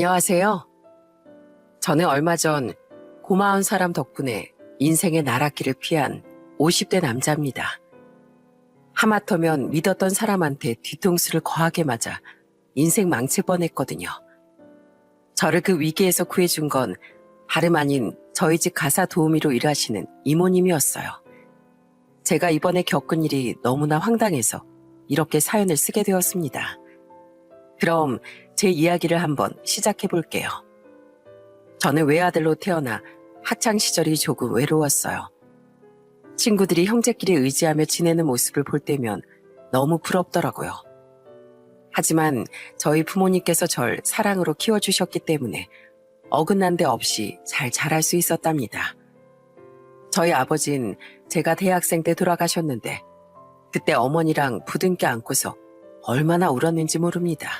안녕하세요. 저는 얼마 전 고마운 사람 덕분에 인생의 나락길을 피한 50대 남자입니다. 하마터면 믿었던 사람한테 뒤통수를 거하게 맞아 인생 망칠 뻔했거든요. 저를 그 위기에서 구해준 건 다름 아닌 저희 집 가사 도우미로 일하시는 이모님이었어요. 제가 이번에 겪은 일이 너무나 황당해서 이렇게 사연을 쓰게 되었습니다. 그럼 제 이야기를 한번 시작해 볼게요. 저는 외아들로 태어나 학창 시절이 조금 외로웠어요. 친구들이 형제끼리 의지하며 지내는 모습을 볼 때면 너무 부럽더라고요. 하지만 저희 부모님께서 절 사랑으로 키워주셨기 때문에 어긋난 데 없이 잘 자랄 수 있었답니다. 저희 아버진 제가 대학생 때 돌아가셨는데 그때 어머니랑 부둥켜 안고서 얼마나 울었는지 모릅니다.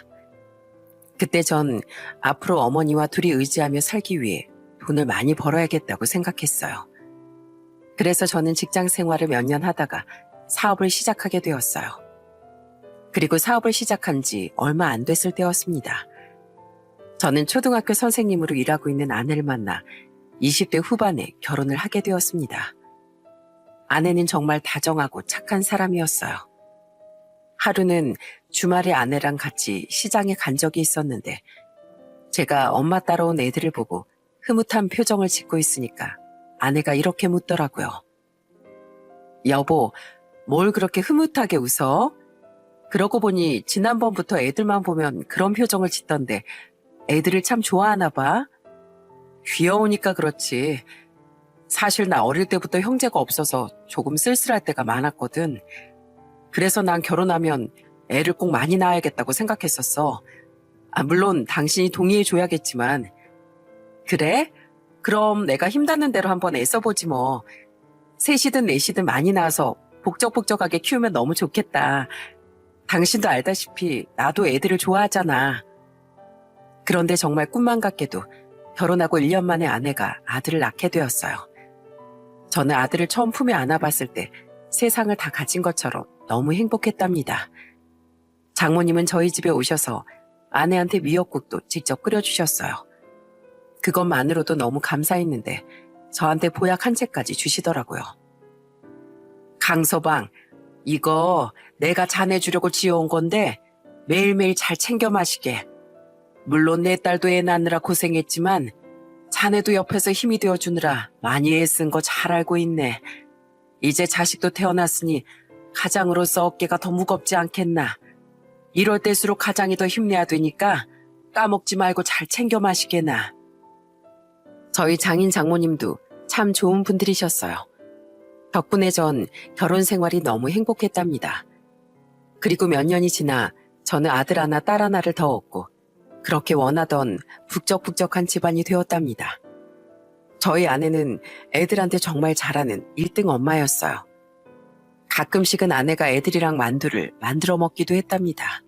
그때 전 앞으로 어머니와 둘이 의지하며 살기 위해 돈을 많이 벌어야겠다고 생각했어요. 그래서 저는 직장 생활을 몇 년 하다가 사업을 시작하게 되었어요. 그리고 사업을 시작한 지 얼마 안 됐을 때였습니다. 저는 초등학교 선생님으로 일하고 있는 아내를 만나 20대 후반에 결혼을 하게 되었습니다. 아내는 정말 다정하고 착한 사람이었어요. 하루는 주말에 아내랑 같이 시장에 간 적이 있었는데 제가 엄마 따라온 애들을 보고 흐뭇한 표정을 짓고 있으니까 아내가 이렇게 묻더라고요. 여보, 뭘 그렇게 흐뭇하게 웃어? 그러고 보니 지난번부터 애들만 보면 그런 표정을 짓던데 애들을 참 좋아하나 봐. 귀여우니까 그렇지. 사실 나 어릴 때부터 형제가 없어서 조금 쓸쓸할 때가 많았거든. 그래서 난 결혼하면 애를 꼭 많이 낳아야겠다고 생각했었어. 물론 당신이 동의해줘야겠지만. 그래? 그럼 내가 힘닿는 대로 한번 애써보지 뭐. 셋이든 넷이든 많이 낳아서 복적복적하게 키우면 너무 좋겠다. 당신도 알다시피 나도 애들을 좋아하잖아. 그런데 정말 꿈만 같게도 결혼하고 1년 만에 아내가 아들을 낳게 되었어요. 저는 아들을 처음 품에 안아봤을 때 세상을 다 가진 것처럼 너무 행복했답니다. 장모님은 저희 집에 오셔서 아내한테 미역국도 직접 끓여주셨어요. 그것만으로도 너무 감사했는데 저한테 보약 한 채까지 주시더라고요. 강서방, 이거 내가 자네 주려고 지어온 건데 매일매일 잘 챙겨 마시게. 물론 내 딸도 애 낳느라 고생했지만 자네도 옆에서 힘이 되어주느라 많이 애쓴 거 잘 알고 있네. 이제 자식도 태어났으니 가장으로서 어깨가 더 무겁지 않겠나. 이럴 때일수록 가장이 더 힘내야 되니까 까먹지 말고 잘 챙겨 마시게나. 저희 장인 장모님도 참 좋은 분들이셨어요. 덕분에 전 결혼 생활이 너무 행복했답니다. 그리고 몇 년이 지나 저는 아들 하나 딸 하나를 더 얻고 그렇게 원하던 북적북적한 집안이 되었답니다. 저희 아내는 애들한테 정말 잘하는 1등 엄마였어요. 가끔씩은 아내가 애들이랑 만두를 만들어 먹기도 했답니다.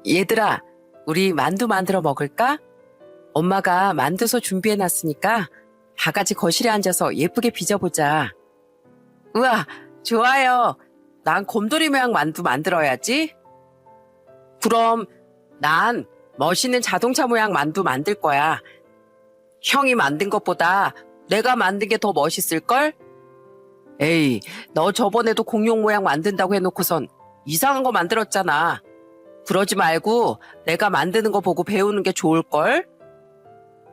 얘들아, 우리 만두 만들어 먹을까? 엄마가 만두소 준비해놨으니까 다 같이 거실에 앉아서 예쁘게 빚어보자. 우와, 좋아요. 난 곰돌이 모양 만두 만들어야지. 그럼 난 멋있는 자동차 모양 만두 만들 거야. 형이 만든 것보다 내가 만든 게 더 멋있을걸? 에이, 너 저번에도 공룡 모양 만든다고 해놓고선 이상한 거 만들었잖아. 그러지 말고 내가 만드는 거 보고 배우는 게 좋을걸?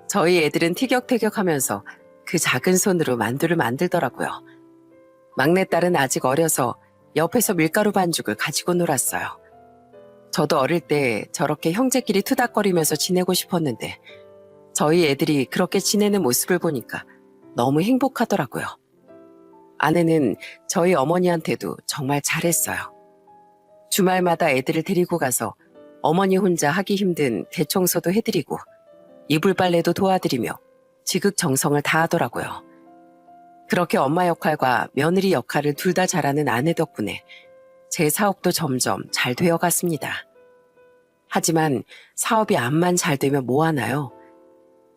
저희 애들은 티격태격하면서 그 작은 손으로 만두를 만들더라고요. 막내딸은 아직 어려서 옆에서 밀가루 반죽을 가지고 놀았어요. 저도 어릴 때 저렇게 형제끼리 투닥거리면서 지내고 싶었는데 저희 애들이 그렇게 지내는 모습을 보니까 너무 행복하더라고요. 아내는 저희 어머니한테도 정말 잘했어요. 주말마다 애들을 데리고 가서 어머니 혼자 하기 힘든 대청소도 해드리고 이불 빨래도 도와드리며 지극정성을 다하더라고요. 그렇게 엄마 역할과 며느리 역할을 둘 다 잘하는 아내 덕분에 제 사업도 점점 잘 되어갔습니다. 하지만 사업이 암만 잘 되면 뭐하나요?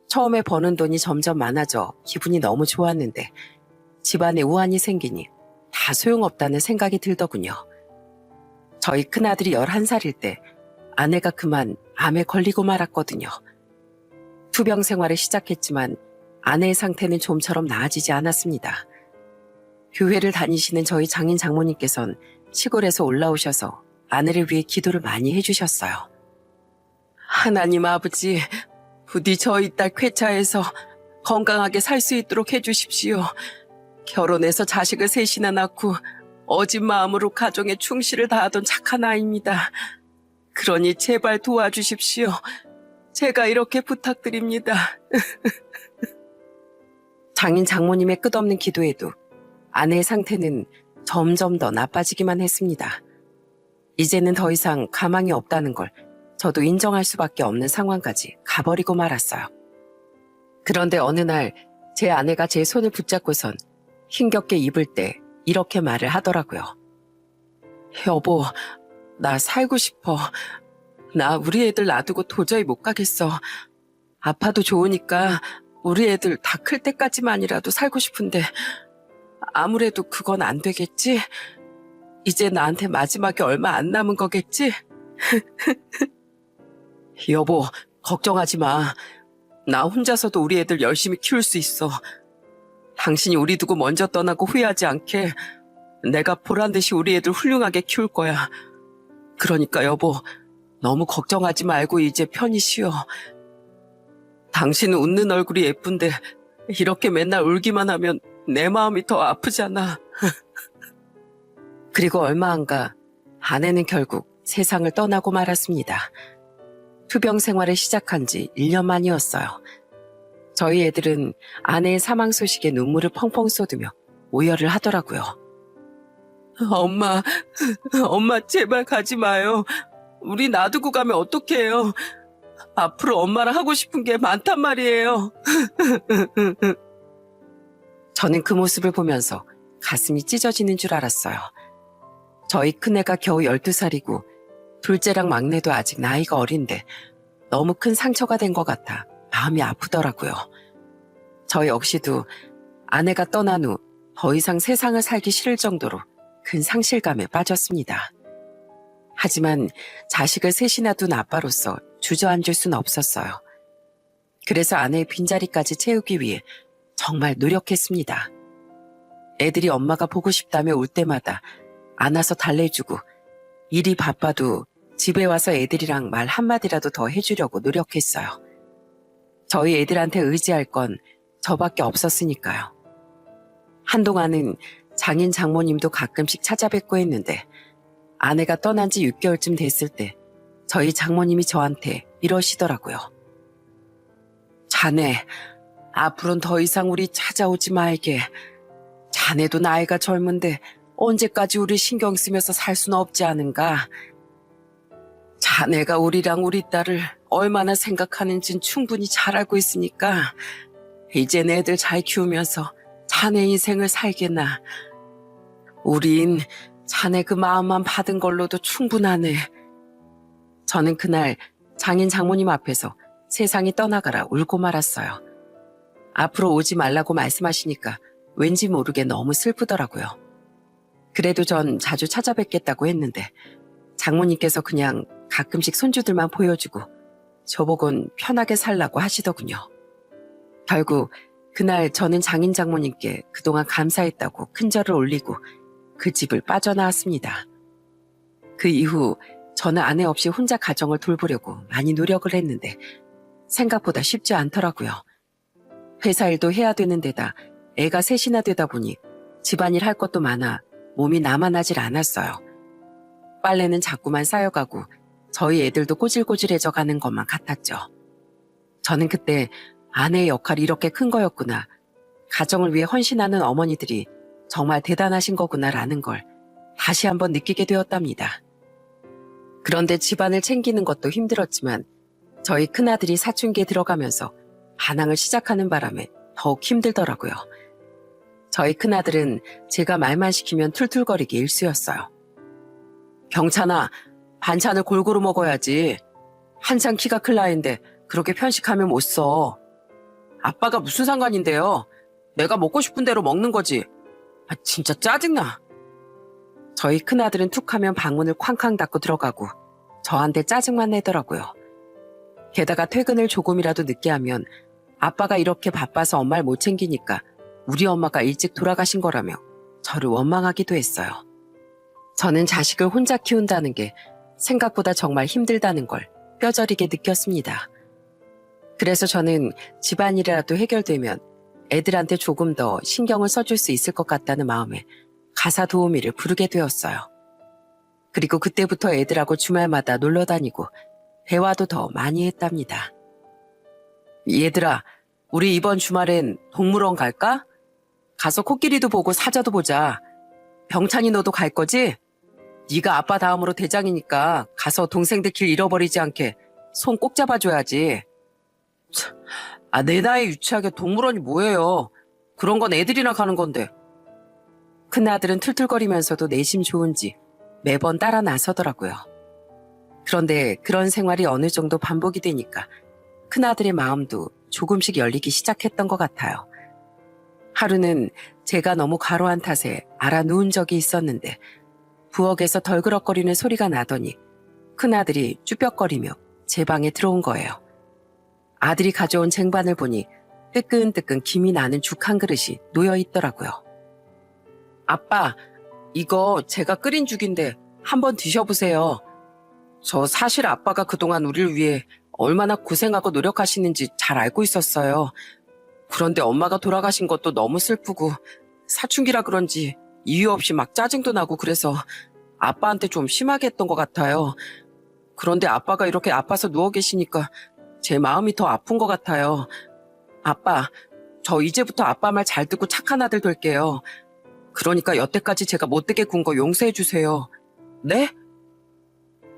처음에 버는 돈이 점점 많아져 기분이 너무 좋았는데 집안에 우환이 생기니 다 소용없다는 생각이 들더군요. 저희 큰아들이 11살일 때 아내가 그만 암에 걸리고 말았거든요. 투병 생활을 시작했지만 아내의 상태는 좀처럼 나아지지 않았습니다. 교회를 다니시는 저희 장인 장모님께서는 시골에서 올라오셔서 아내를 위해 기도를 많이 해주셨어요. 하나님 아버지, 부디 저희 딸 쾌차에서 건강하게 살 수 있도록 해주십시오. 결혼해서 자식을 셋이나 낳고 어진 마음으로 가정에 충실을 다하던 착한 아이입니다. 그러니 제발 도와주십시오. 제가 이렇게 부탁드립니다. 장인 장모님의 끝없는 기도에도 아내의 상태는 점점 더 나빠지기만 했습니다. 이제는 더 이상 가망이 없다는 걸 저도 인정할 수밖에 없는 상황까지 가버리고 말았어요. 그런데 어느 날 제 아내가 제 손을 붙잡고선 힘겹게 입을 때 이렇게 말을 하더라고요. 여보, 나 살고 싶어. 나 우리 애들 놔두고 도저히 못 가겠어. 아파도 좋으니까 우리 애들 다 클 때까지만이라도 살고 싶은데 아무래도 그건 안 되겠지? 이제 나한테 마지막에 얼마 안 남은 거겠지? 여보, 걱정하지 마. 나 혼자서도 우리 애들 열심히 키울 수 있어. 당신이 우리 두고 먼저 떠나고 후회하지 않게 내가 보란 듯이 우리 애들 훌륭하게 키울 거야. 그러니까 여보, 너무 걱정하지 말고 이제 편히 쉬어. 당신은 웃는 얼굴이 예쁜데 이렇게 맨날 울기만 하면 내 마음이 더 아프잖아. 그리고 얼마 안 가 아내는 결국 세상을 떠나고 말았습니다. 투병 생활을 시작한 지 1년 만이었어요. 저희 애들은 아내의 사망 소식에 눈물을 펑펑 쏟으며 오열을 하더라고요. 엄마 제발 가지 마요. 우리 놔두고 가면 어떡해요. 앞으로 엄마랑 하고 싶은 게 많단 말이에요. 저는 그 모습을 보면서 가슴이 찢어지는 줄 알았어요. 저희 큰애가 겨우 12살이고 둘째랑 막내도 아직 나이가 어린데 너무 큰 상처가 된 것 같아 마음이 아프더라고요. 저 역시도 아내가 떠난 후 더 이상 세상을 살기 싫을 정도로 큰 상실감에 빠졌습니다. 하지만 자식을 셋이나 둔 아빠로서 주저앉을 순 없었어요. 그래서 아내의 빈자리까지 채우기 위해 정말 노력했습니다. 애들이 엄마가 보고 싶다며 올 때마다 안아서 달래주고 일이 바빠도 집에 와서 애들이랑 말 한마디라도 더 해주려고 노력했어요. 저희 애들한테 의지할 건 저밖에 없었으니까요. 한동안은 장인 장모님도 가끔씩 찾아뵙고 했는데 아내가 떠난 지 6개월쯤 됐을 때 저희 장모님이 저한테 이러시더라고요. 자네, 앞으로는 더 이상 우리 찾아오지 말게. 자네도 나이가 젊은데 언제까지 우리 신경 쓰면서 살 수는 없지 않은가. 자네가 우리랑 우리 딸을 얼마나 생각하는진 충분히 잘 알고 있으니까 이젠 애들 잘 키우면서 자네 인생을 살겠나. 우린 자네 그 마음만 받은 걸로도 충분하네. 저는 그날 장인 장모님 앞에서 세상이 떠나가라 울고 말았어요. 앞으로 오지 말라고 말씀하시니까 왠지 모르게 너무 슬프더라고요. 그래도 전 자주 찾아뵙겠다고 했는데 장모님께서 그냥 가끔씩 손주들만 보여주고 저보곤 편하게 살라고 하시더군요. 결국 그날 저는 장인 장모님께 그동안 감사했다고 큰절을 올리고 그 집을 빠져나왔습니다. 그 이후 저는 아내 없이 혼자 가정을 돌보려고 많이 노력을 했는데 생각보다 쉽지 않더라고요. 회사 일도 해야 되는 데다 애가 셋이나 되다 보니 집안일 할 것도 많아 몸이 나만하질 않았어요. 빨래는 자꾸만 쌓여가고 저희 애들도 꼬질꼬질해져 가는 것만 같았죠. 저는 그때 아내의 역할이 이렇게 큰 거였구나. 가정을 위해 헌신하는 어머니들이 정말 대단하신 거구나라는 걸 다시 한번 느끼게 되었답니다. 그런데 집안을 챙기는 것도 힘들었지만 저희 큰아들이 사춘기에 들어가면서 반항을 시작하는 바람에 더욱 힘들더라고요. 저희 큰아들은 제가 말만 시키면 툴툴거리기 일쑤였어요. 경찬아, 반찬을 골고루 먹어야지. 한창 키가 클 나이인데 그렇게 편식하면 못 써. 아빠가 무슨 상관인데요. 내가 먹고 싶은 대로 먹는 거지. 진짜 짜증나. 저희 큰아들은 툭하면 방문을 쾅쾅 닫고 들어가고 저한테 짜증만 내더라고요. 게다가 퇴근을 조금이라도 늦게 하면 아빠가 이렇게 바빠서 엄마를 못 챙기니까 우리 엄마가 일찍 돌아가신 거라며 저를 원망하기도 했어요. 저는 자식을 혼자 키운다는 게 생각보다 정말 힘들다는 걸 뼈저리게 느꼈습니다. 그래서 저는 집안일이라도 해결되면 애들한테 조금 더 신경을 써줄 수 있을 것 같다는 마음에 가사 도우미를 부르게 되었어요. 그리고 그때부터 애들하고 주말마다 놀러 다니고 대화도 더 많이 했답니다. 얘들아, 우리 이번 주말엔 동물원 갈까? 가서 코끼리도 보고 사자도 보자. 병찬이 너도 갈 거지? 네가 아빠 다음으로 대장이니까 가서 동생들 길 잃어버리지 않게 손 꼭 잡아줘야지. 내 나이에 유치하게 동물원이 뭐예요? 그런 건 애들이나 가는 건데. 큰아들은 툴툴거리면서도 내심 좋은지 매번 따라 나서더라고요. 그런데 그런 생활이 어느 정도 반복이 되니까 큰아들의 마음도 조금씩 열리기 시작했던 것 같아요. 하루는 제가 너무 과로한 탓에 알아 누운 적이 있었는데 부엌에서 덜그럭거리는 소리가 나더니 큰아들이 쭈뼛거리며 제 방에 들어온 거예요. 아들이 가져온 쟁반을 보니 뜨끈뜨끈 김이 나는 죽 한 그릇이 놓여 있더라고요. 아빠, 이거 제가 끓인 죽인데 한번 드셔보세요. 저 사실 아빠가 그동안 우리를 위해 얼마나 고생하고 노력하시는지 잘 알고 있었어요. 그런데 엄마가 돌아가신 것도 너무 슬프고 사춘기라 그런지 이유 없이 막 짜증도 나고 그래서 아빠한테 좀 심하게 했던 것 같아요. 그런데 아빠가 이렇게 아파서 누워 계시니까 제 마음이 더 아픈 것 같아요. 아빠, 저 이제부터 아빠 말 잘 듣고 착한 아들 될게요. 그러니까 여태까지 제가 못되게 군 거 용서해 주세요. 네?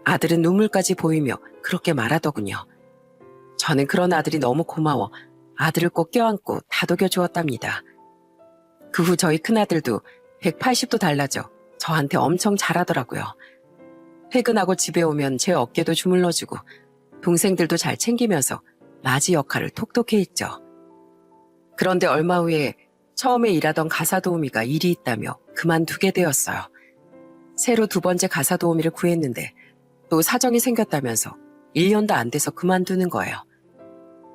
아들은 눈물까지 보이며 그렇게 말하더군요. 저는 그런 아들이 너무 고마워 아들을 꼭 껴안고 다독여 주었답니다. 그 후 저희 큰아들도 180도 달라져 저한테 엄청 잘하더라고요. 퇴근하고 집에 오면 제 어깨도 주물러주고 동생들도 잘 챙기면서 맞이 역할을 톡톡히 했죠. 그런데 얼마 후에 처음에 일하던 가사 도우미가 일이 있다며 그만두게 되었어요. 새로 두 번째 가사 도우미를 구했는데 또 사정이 생겼다면서 1년도 안 돼서 그만두는 거예요.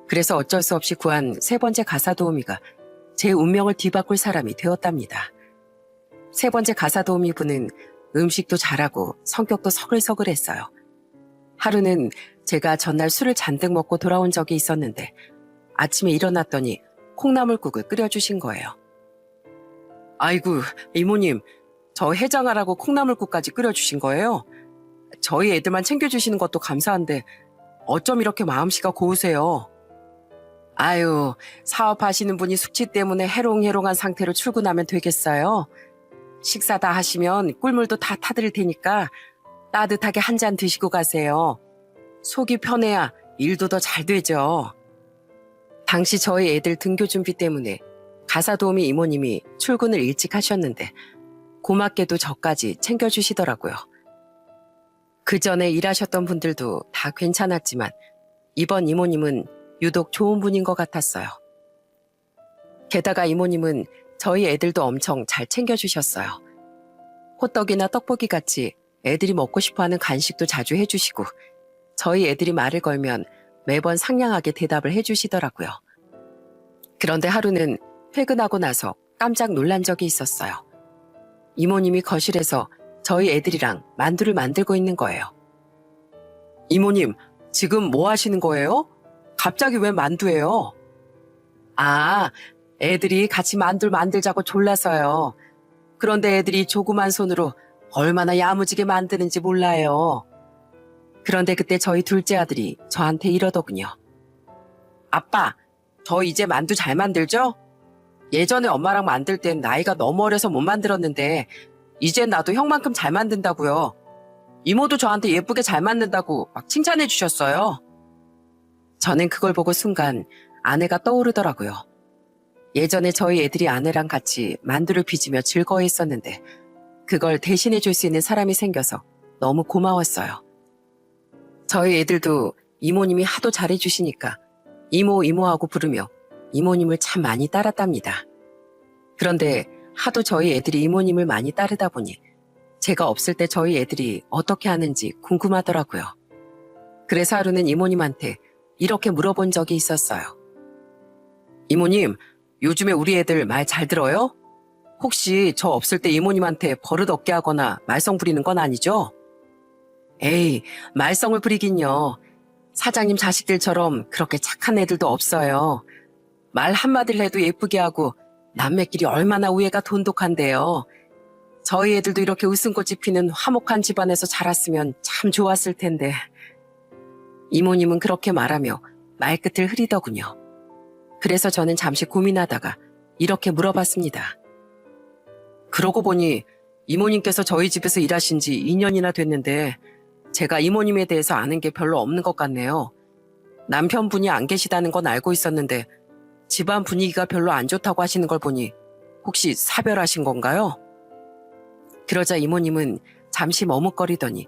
그래서 어쩔 수 없이 구한 세 번째 가사 도우미가 제 운명을 뒤바꿀 사람이 되었답니다. 세 번째 가사 도우미 분은 음식도 잘하고 성격도 서글서글했어요. 하루는 제가 전날 술을 잔뜩 먹고 돌아온 적이 있었는데 아침에 일어났더니 콩나물국을 끓여주신 거예요. 아이고, 이모님, 저 해장하라고 콩나물국까지 끓여주신 거예요? 저희 애들만 챙겨주시는 것도 감사한데 어쩜 이렇게 마음씨가 고우세요? 아유, 사업하시는 분이 숙취 때문에 해롱해롱한 상태로 출근하면 되겠어요? 식사 다 하시면 꿀물도 다 타드릴 테니까 따뜻하게 한 잔 드시고 가세요. 속이 편해야 일도 더 잘 되죠. 당시 저희 애들 등교 준비 때문에 가사 도우미 이모님이 출근을 일찍 하셨는데 고맙게도 저까지 챙겨주시더라고요. 그 전에 일하셨던 분들도 다 괜찮았지만 이번 이모님은 유독 좋은 분인 것 같았어요. 게다가 이모님은 저희 애들도 엄청 잘 챙겨주셨어요. 호떡이나 떡볶이 같이 애들이 먹고 싶어하는 간식도 자주 해주시고 저희 애들이 말을 걸면 매번 상냥하게 대답을 해주시더라고요. 그런데 하루는 퇴근하고 나서 깜짝 놀란 적이 있었어요. 이모님이 거실에서 저희 애들이랑 만두를 만들고 있는 거예요. 이모님, 지금 뭐 하시는 거예요? 갑자기 왜 만두예요? 아, 애들이 같이 만두를 만들자고 졸라서요. 그런데 애들이 조그만 손으로 얼마나 야무지게 만드는지 몰라요. 그런데 그때 저희 둘째 아들이 저한테 이러더군요. 아빠, 저 이제 만두 잘 만들죠? 예전에 엄마랑 만들 땐 나이가 너무 어려서 못 만들었는데 이젠 나도 형만큼 잘 만든다고요. 이모도 저한테 예쁘게 잘 만든다고 막 칭찬해 주셨어요. 저는 그걸 보고 순간 아내가 떠오르더라고요. 예전에 저희 애들이 아내랑 같이 만두를 빚으며 즐거워했었는데 그걸 대신해 줄 수 있는 사람이 생겨서 너무 고마웠어요. 저희 애들도 이모님이 하도 잘해주시니까 이모 이모하고 부르며 이모님을 참 많이 따랐답니다. 그런데 하도 저희 애들이 이모님을 많이 따르다 보니 제가 없을 때 저희 애들이 어떻게 하는지 궁금하더라고요. 그래서 하루는 이모님한테 이렇게 물어본 적이 있었어요. 이모님, 요즘에 우리 애들 말 잘 들어요? 혹시 저 없을 때 이모님한테 버릇 없게 하거나 말썽 부리는 건 아니죠? 에이, 말썽을 부리긴요. 사장님 자식들처럼 그렇게 착한 애들도 없어요. 말 한마디를 해도 예쁘게 하고 남매끼리 얼마나 우애가 돈독한데요. 저희 애들도 이렇게 웃음꽃이 피는 화목한 집안에서 자랐으면 참 좋았을 텐데. 이모님은 그렇게 말하며 말끝을 흐리더군요. 그래서 저는 잠시 고민하다가 이렇게 물어봤습니다. 그러고 보니 이모님께서 저희 집에서 일하신 지 2년이나 됐는데 제가 이모님에 대해서 아는 게 별로 없는 것 같네요. 남편분이 안 계시다는 건 알고 있었는데 집안 분위기가 별로 안 좋다고 하시는 걸 보니 혹시 사별하신 건가요? 그러자 이모님은 잠시 머뭇거리더니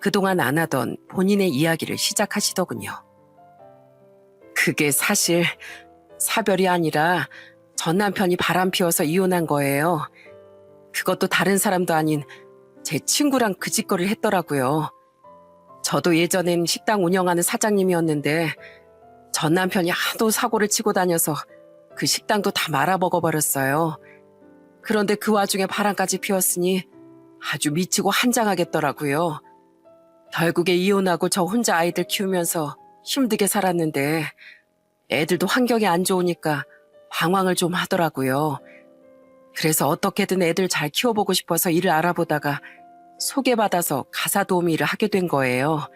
그동안 안 하던 본인의 이야기를 시작하시더군요. 그게 사실 사별이 아니라 전 남편이 바람 피워서 이혼한 거예요. 그것도 다른 사람도 아닌 제 친구랑 그 짓거리를 했더라고요. 저도 예전엔 식당 운영하는 사장님이었는데 전 남편이 하도 사고를 치고 다녀서 그 식당도 다 말아먹어버렸어요. 그런데 그 와중에 바람까지 피웠으니 아주 미치고 한장하겠더라고요. 결국에 이혼하고 저 혼자 아이들 키우면서 힘들게 살았는데 애들도 환경이 안 좋으니까 방황을 좀 하더라고요. 그래서 어떻게든 애들 잘 키워보고 싶어서 일을 알아보다가 소개받아서 가사도우미 일을 하게 된 거예요.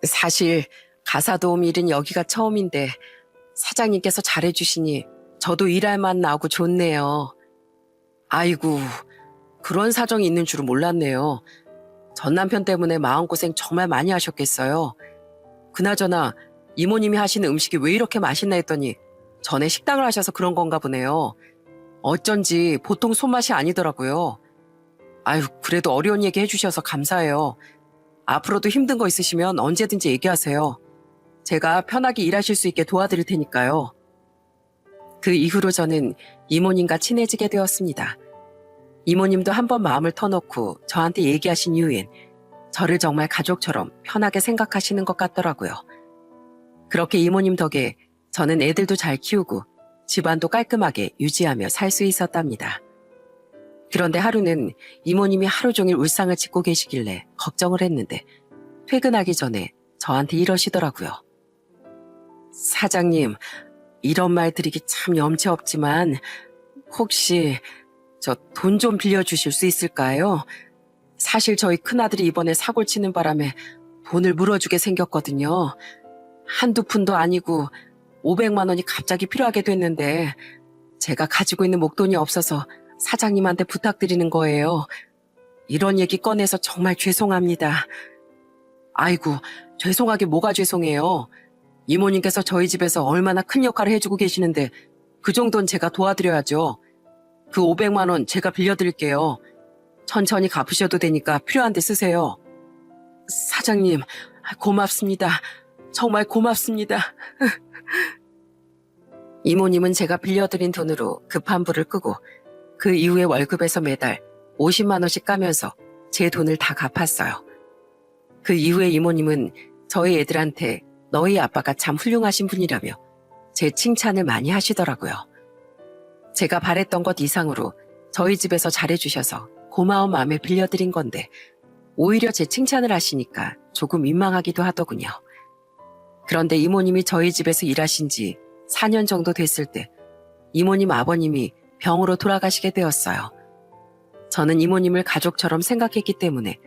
사실 가사도우미 일은 여기가 처음인데 사장님께서 잘해주시니 저도 일할 맛 나고 좋네요. 아이고, 그런 사정이 있는 줄은 몰랐네요. 전 남편 때문에 마음고생 정말 많이 하셨겠어요. 그나저나 이모님이 하시는 음식이 왜 이렇게 맛있나 했더니 전에 식당을 하셔서 그런 건가 보네요. 어쩐지 보통 손맛이 아니더라고요. 아유, 그래도 어려운 얘기 해주셔서 감사해요. 앞으로도 힘든 거 있으시면 언제든지 얘기하세요. 제가 편하게 일하실 수 있게 도와드릴 테니까요. 그 이후로 저는 이모님과 친해지게 되었습니다. 이모님도 한번 마음을 터놓고 저한테 얘기하신 이후엔 저를 정말 가족처럼 편하게 생각하시는 것 같더라고요. 그렇게 이모님 덕에 저는 애들도 잘 키우고 집안도 깔끔하게 유지하며 살 수 있었답니다. 그런데 하루는 이모님이 하루 종일 울상을 짓고 계시길래 걱정을 했는데 퇴근하기 전에 저한테 이러시더라고요. 사장님, 이런 말 드리기 참 염치 없지만 혹시 저 돈 좀 빌려주실 수 있을까요? 사실 저희 큰아들이 이번에 사고를 치는 바람에 돈을 물어주게 생겼거든요. 한두 푼도 아니고 500만 원이 갑자기 필요하게 됐는데 제가 가지고 있는 목돈이 없어서 사장님한테 부탁드리는 거예요. 이런 얘기 꺼내서 정말 죄송합니다. 아이고, 죄송하게 뭐가 죄송해요. 이모님께서 저희 집에서 얼마나 큰 역할을 해주고 계시는데 그 정도는 제가 도와드려야죠. 그 500만 원 제가 빌려드릴게요. 천천히 갚으셔도 되니까 필요한 데 쓰세요. 사장님, 고맙습니다. 정말 고맙습니다. 이모님은 제가 빌려드린 돈으로 급한 불을 끄고 그 이후에 월급에서 매달 50만 원씩 까면서 제 돈을 다 갚았어요. 그 이후에 이모님은 저희 애들한테 너희 아빠가 참 훌륭하신 분이라며 제 칭찬을 많이 하시더라고요. 제가 바랬던 것 이상으로 저희 집에서 잘해주셔서 고마운 마음에 빌려드린 건데 오히려 제 칭찬을 하시니까 조금 민망하기도 하더군요. 그런데 이모님이 저희 집에서 일하신 지 4년 정도 됐을 때 이모님 아버님이 병으로 돌아가시게 되었어요. 저는 이모님을 가족처럼 생각했기 때문에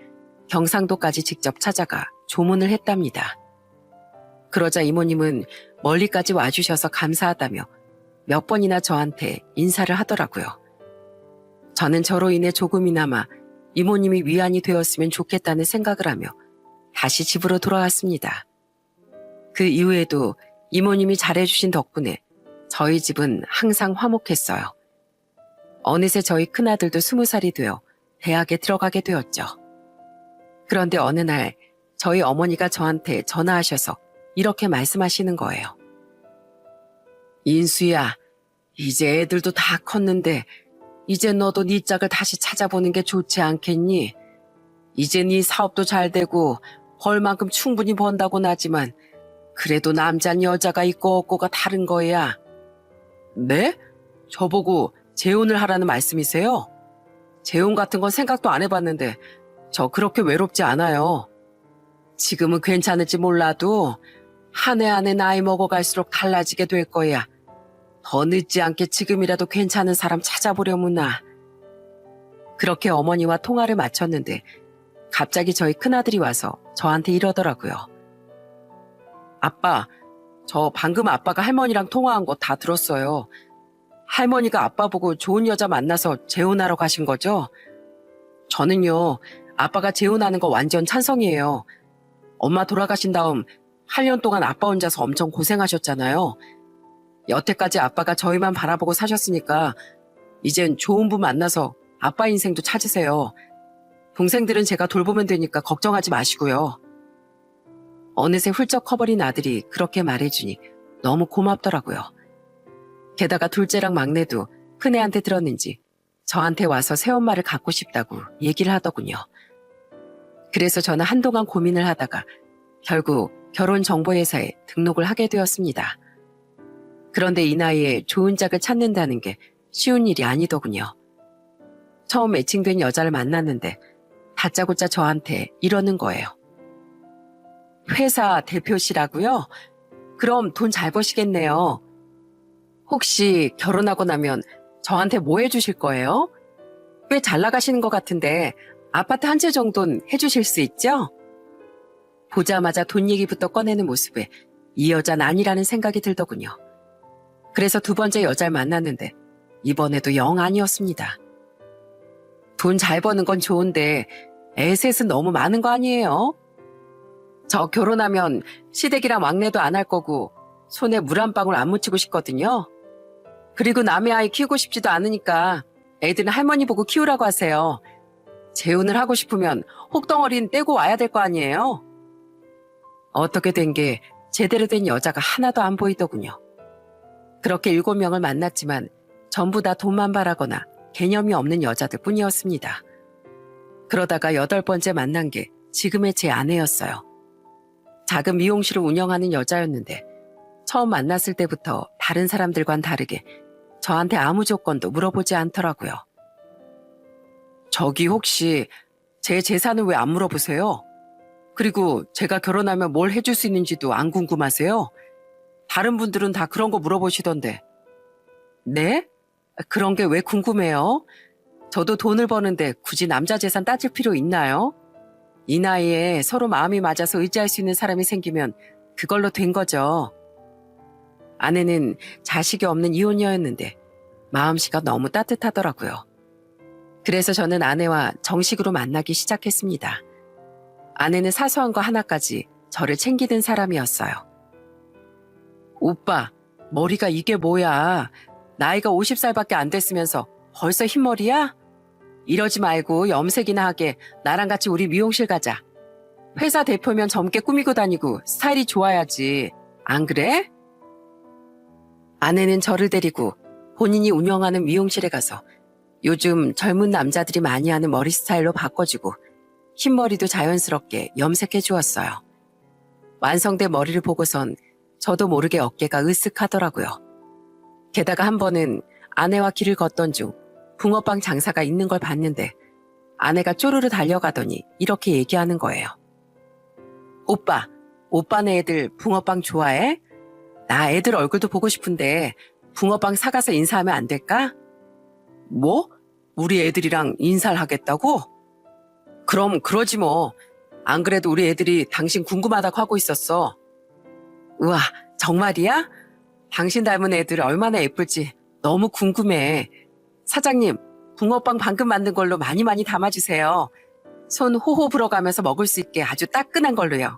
경상도까지 직접 찾아가 조문을 했답니다. 그러자 이모님은 멀리까지 와주셔서 감사하다며 몇 번이나 저한테 인사를 하더라고요. 저는 저로 인해 조금이나마 이모님이 위안이 되었으면 좋겠다는 생각을 하며 다시 집으로 돌아왔습니다. 그 이후에도 이모님이 잘해주신 덕분에 저희 집은 항상 화목했어요. 어느새 저희 큰아들도 20살이 되어 대학에 들어가게 되었죠. 그런데 어느 날 저희 어머니가 저한테 전화하셔서 이렇게 말씀하시는 거예요. 인수야, 이제 애들도 다 컸는데 이제 너도 네 짝을 다시 찾아보는 게 좋지 않겠니? 이제 네 사업도 잘 되고 벌 만큼 충분히 번다고는 하지만 그래도 남잔 여자가 있고 없고가 다른 거야. 네? 저보고 재혼을 하라는 말씀이세요? 재혼 같은 건 생각도 안 해봤는데 저 그렇게 외롭지 않아요. 지금은 괜찮을지 몰라도 한 해 한 해 나이 먹어갈수록 달라지게 될 거야. 더 늦지 않게 지금이라도 괜찮은 사람 찾아보려무나. 그렇게 어머니와 통화를 마쳤는데 갑자기 저희 큰아들이 와서 저한테 이러더라고요. 아빠, 저 방금 아빠가 할머니랑 통화한 거 다 들었어요. 할머니가 아빠 보고 좋은 여자 만나서 재혼하러 가신 거죠? 저는요, 아빠가 재혼하는 거 완전 찬성이에요. 엄마 돌아가신 다음 8년 동안 아빠 혼자서 엄청 고생하셨잖아요. 여태까지 아빠가 저희만 바라보고 사셨으니까 이젠 좋은 분 만나서 아빠 인생도 찾으세요. 동생들은 제가 돌보면 되니까 걱정하지 마시고요. 어느새 훌쩍 커버린 아들이 그렇게 말해주니 너무 고맙더라고요. 게다가 둘째랑 막내도 큰애한테 들었는지 저한테 와서 새엄마를 갖고 싶다고 얘기를 하더군요. 그래서 저는 한동안 고민을 하다가 결국 결혼정보회사에 등록을 하게 되었습니다. 그런데 이 나이에 좋은 짝을 찾는다는 게 쉬운 일이 아니더군요. 처음 매칭된 여자를 만났는데 다짜고짜 저한테 이러는 거예요. 회사 대표시라고요? 그럼 돈 잘 버시겠네요. 혹시 결혼하고 나면 저한테 뭐 해주실 거예요? 꽤 잘 나가시는 것 같은데 아파트 한 채 정도는 해주실 수 있죠? 보자마자 돈 얘기부터 꺼내는 모습에 이 여자는 아니라는 생각이 들더군요. 그래서 두 번째 여자를 만났는데 이번에도 영 아니었습니다. 돈 잘 버는 건 좋은데 애셋은 너무 많은 거 아니에요? 저 결혼하면 시댁이랑 막내도 안 할 거고 손에 물 한 방울 안 묻히고 싶거든요. 그리고 남의 아이 키우고 싶지도 않으니까 애들은 할머니 보고 키우라고 하세요. 재혼을 하고 싶으면 혹덩어리는 떼고 와야 될 거 아니에요? 어떻게 된 게 제대로 된 여자가 하나도 안 보이더군요. 그렇게 7명을 만났지만 전부 다 돈만 바라거나 개념이 없는 여자들 뿐이었습니다. 그러다가 8번째 만난 게 지금의 제 아내였어요. 작은 미용실을 운영하는 여자였는데 처음 만났을 때부터 다른 사람들과는 다르게 저한테 아무 조건도 물어보지 않더라고요. 저기 혹시 제 재산은 왜 안 물어보세요? 그리고 제가 결혼하면 뭘 해줄 수 있는지도 안 궁금하세요? 다른 분들은 다 그런 거 물어보시던데. 네? 그런 게 왜 궁금해요? 저도 돈을 버는데 굳이 남자 재산 따질 필요 있나요? 이 나이에 서로 마음이 맞아서 의지할 수 있는 사람이 생기면 그걸로 된 거죠. 아내는 자식이 없는 이혼녀였는데 마음씨가 너무 따뜻하더라고요. 그래서 저는 아내와 정식으로 만나기 시작했습니다. 아내는 사소한 거 하나까지 저를 챙기는 사람이었어요. 오빠, 머리가 이게 뭐야? 나이가 50살밖에 안 됐으면서 벌써 흰머리야? 이러지 말고 염색이나 하게 나랑 같이 우리 미용실 가자. 회사 대표면 젊게 꾸미고 다니고 스타일이 좋아야지. 안 그래? 아내는 저를 데리고 본인이 운영하는 미용실에 가서 요즘 젊은 남자들이 많이 하는 머리 스타일로 바꿔주고 흰머리도 자연스럽게 염색해 주었어요. 완성된 머리를 보고선 저도 모르게 어깨가 으쓱하더라고요. 게다가 한 번은 아내와 길을 걷던 중 붕어빵 장사가 있는 걸 봤는데 아내가 쪼르르 달려가더니 이렇게 얘기하는 거예요. 오빠, 오빠네 애들 붕어빵 좋아해? 나 애들 얼굴도 보고 싶은데 붕어빵 사가서 인사하면 안 될까? 뭐? 우리 애들이랑 인사를 하겠다고? 그럼 그러지 뭐. 안 그래도 우리 애들이 당신 궁금하다고 하고 있었어. 우와, 정말이야? 당신 닮은 애들 얼마나 예쁠지 너무 궁금해. 사장님, 붕어빵 방금 만든 걸로 많이 많이 담아주세요. 손 호호 불어가면서 먹을 수 있게 아주 따끈한 걸로요.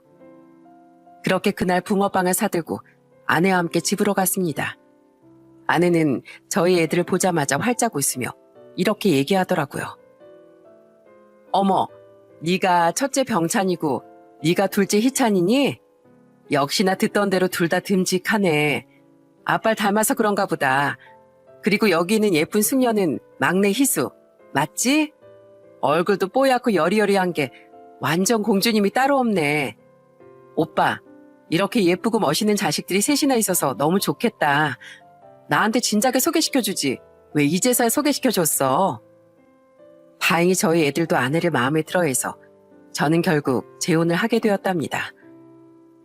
그렇게 그날 붕어빵을 사들고 아내와 함께 집으로 갔습니다. 아내는 저희 애들을 보자마자 활짝 웃으며 이렇게 얘기하더라고요. 어머, 네가 첫째 병찬이고 네가 둘째 희찬이니? 역시나 듣던 대로 둘 다 듬직하네. 아빠를 닮아서 그런가 보다. 그리고 여기 있는 예쁜 숙녀는 막내 희수, 맞지? 얼굴도 뽀얗고 여리여리한 게 완전 공주님이 따로 없네. 오빠, 이렇게 예쁘고 멋있는 자식들이 셋이나 있어서 너무 좋겠다. 나한테 진작에 소개시켜주지. 왜 이제서야 소개시켜줬어? 다행히 저희 애들도 아내를 마음에 들어해서 저는 결국 재혼을 하게 되었답니다.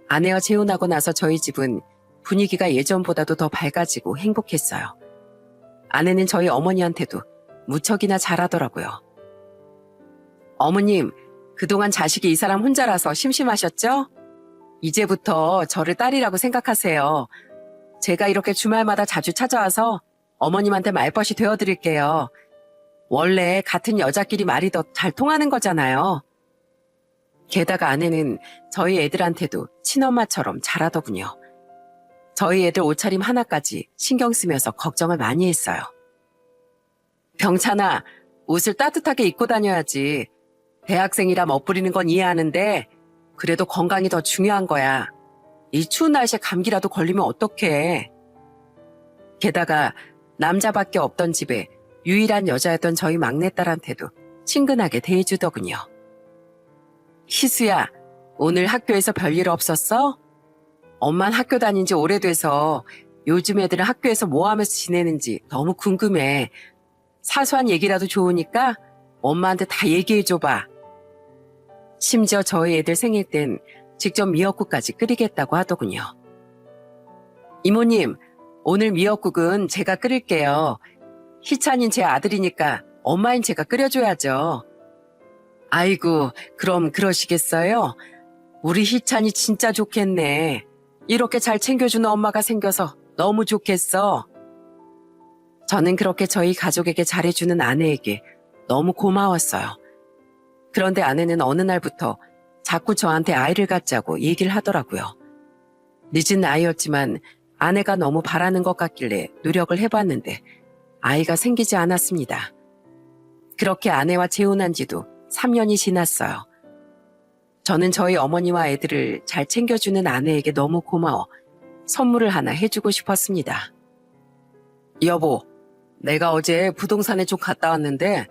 아내와 재혼하고 나서 저희 집은 분위기가 예전보다도 더 밝아지고 행복했어요. 아내는 저희 어머니한테도 무척이나 잘하더라고요. 어머님, 그동안 자식이 이 사람 혼자라서 심심하셨죠? 이제부터 저를 딸이라고 생각하세요. 제가 이렇게 주말마다 자주 찾아와서 어머님한테 말벗이 되어드릴게요. 원래 같은 여자끼리 말이 더 잘 통하는 거잖아요. 게다가 아내는 저희 애들한테도 친엄마처럼 잘하더군요. 저희 애들 옷차림 하나까지 신경 쓰면서 걱정을 많이 했어요. 병찬아, 옷을 따뜻하게 입고 다녀야지. 대학생이라 멋부리는 건 이해하는데 그래도 건강이 더 중요한 거야. 이 추운 날씨에 감기라도 걸리면 어떡해. 게다가 남자밖에 없던 집에 유일한 여자였던 저희 막내딸한테도 친근하게 대해주더군요. 희수야, 오늘 학교에서 별일 없었어? 엄만 학교 다닌 지 오래돼서 요즘 애들은 학교에서 뭐 하면서 지내는지 너무 궁금해. 사소한 얘기라도 좋으니까 엄마한테 다 얘기해줘봐. 심지어 저희 애들 생일 땐 직접 미역국까지 끓이겠다고 하더군요. 이모님, 오늘 미역국은 제가 끓일게요. 희찬인 제 아들이니까 엄마인 제가 끓여줘야죠. 아이고, 그럼 그러시겠어요? 우리 희찬이 진짜 좋겠네. 이렇게 잘 챙겨주는 엄마가 생겨서 너무 좋겠어. 저는 그렇게 저희 가족에게 잘해주는 아내에게 너무 고마웠어요. 그런데 아내는 어느 날부터 자꾸 저한테 아이를 갖자고 얘기를 하더라고요. 늦은 나이였지만 아내가 너무 바라는 것 같길래 노력을 해봤는데 아이가 생기지 않았습니다. 그렇게 아내와 재혼한 지도 3년이 지났어요. 저는 저희 어머니와 애들을 잘 챙겨주는 아내에게 너무 고마워 선물을 하나 해주고 싶었습니다. 여보, 내가 어제 부동산에 좀 갔다 왔는데